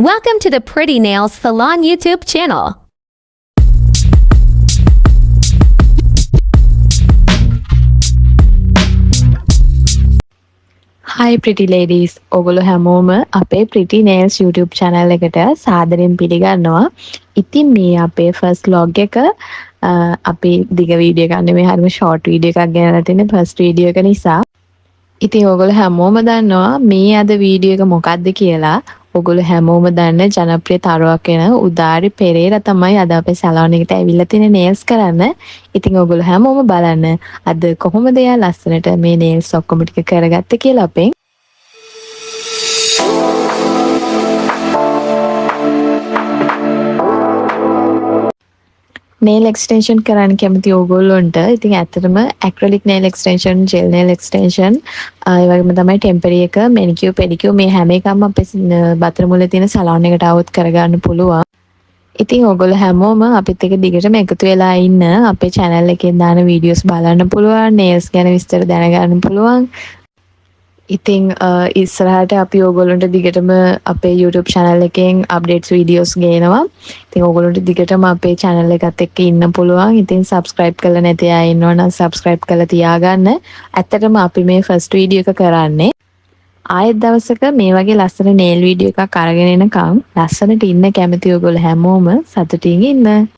Welcome to the Pretty Nails Salon YouTube channel. Hi pretty ladies. ඔගොල්ලෝ හැමෝම අපේ Pretty Nails YouTube channel එකට සාදරයෙන් පිළිගන්නවා. ඉතින් මේ අපේ first vlog එක අපි දිග වීඩියෝ එකක් නෙමෙයි හරිම short වීඩියෝ එකක් ගෙනලා තියෙන්නේ first වීඩියෝ එක නිසා. ඉතින් ඔයගොල්ලෝ හැමෝම දන්නවා මේ අද වීඩියෝ එක මොකක්ද කියලා. ඔයගොල්ලෝ හැමෝම දන්න ජනප්‍රිය තරුවක් වෙන උදාරි පෙරේරා තමයි අද අපේ සැලොන් එකට ඇවිල්ලා තියෙන nails කරන්න. ඉතින් ඔයගොල්ලෝ හැමෝම බලන්න අද කොහොමද එයා ලස්සනට මේ nails ඔක්කොම ටික කරගත්තේ කියලා අපෙන්. nail extension කරන්න කැමති ඕගොල්ලොන්ට ඉතින් ඇත්තටම acrylic nail extension, gel nail extension, ඒ වගේම තමයි temporary එක, manicure, pedicure මේ හැම එකක්ම අපේ බතරමුල්ලේ තියෙන සලෝන් එකට આવුත් කරගන්න පුළුවන්. ඉතින් ඔයගොල්ලෝ හැමෝම අපිත් එක්ක දිගටම එකතු වෙලා ඉන්න අපේ channel එකෙන් දාන videos බලන්න පුළුවන්, nails ගැන විස්තර දැනගන්න පුළුවන්. ඉතින් ඉස්සරහට අපි ඕගොල්ලන්ට දිගටම අපේ YouTube channel එකෙන් updates videos ගේනවා. ඉතින් ඕගොල්ලන්ට දිගටම අපේ channel එකත් එක්ක ඉන්න පුළුවන්. ඉතින් subscribe කරලා නැති අය ඉන්නවනම් subscribe කරලා තියාගන්න. ඇත්තටම අපි මේ first video එක කරන්නේ ආයෙත් දවසක මේ වගේ ලස්සන nail video එකක් අරගෙන එනකම් ලස්සනට ඉන්න කැමති ඕගොල්ලෝ හැමෝම සතුටින් ඉන්න.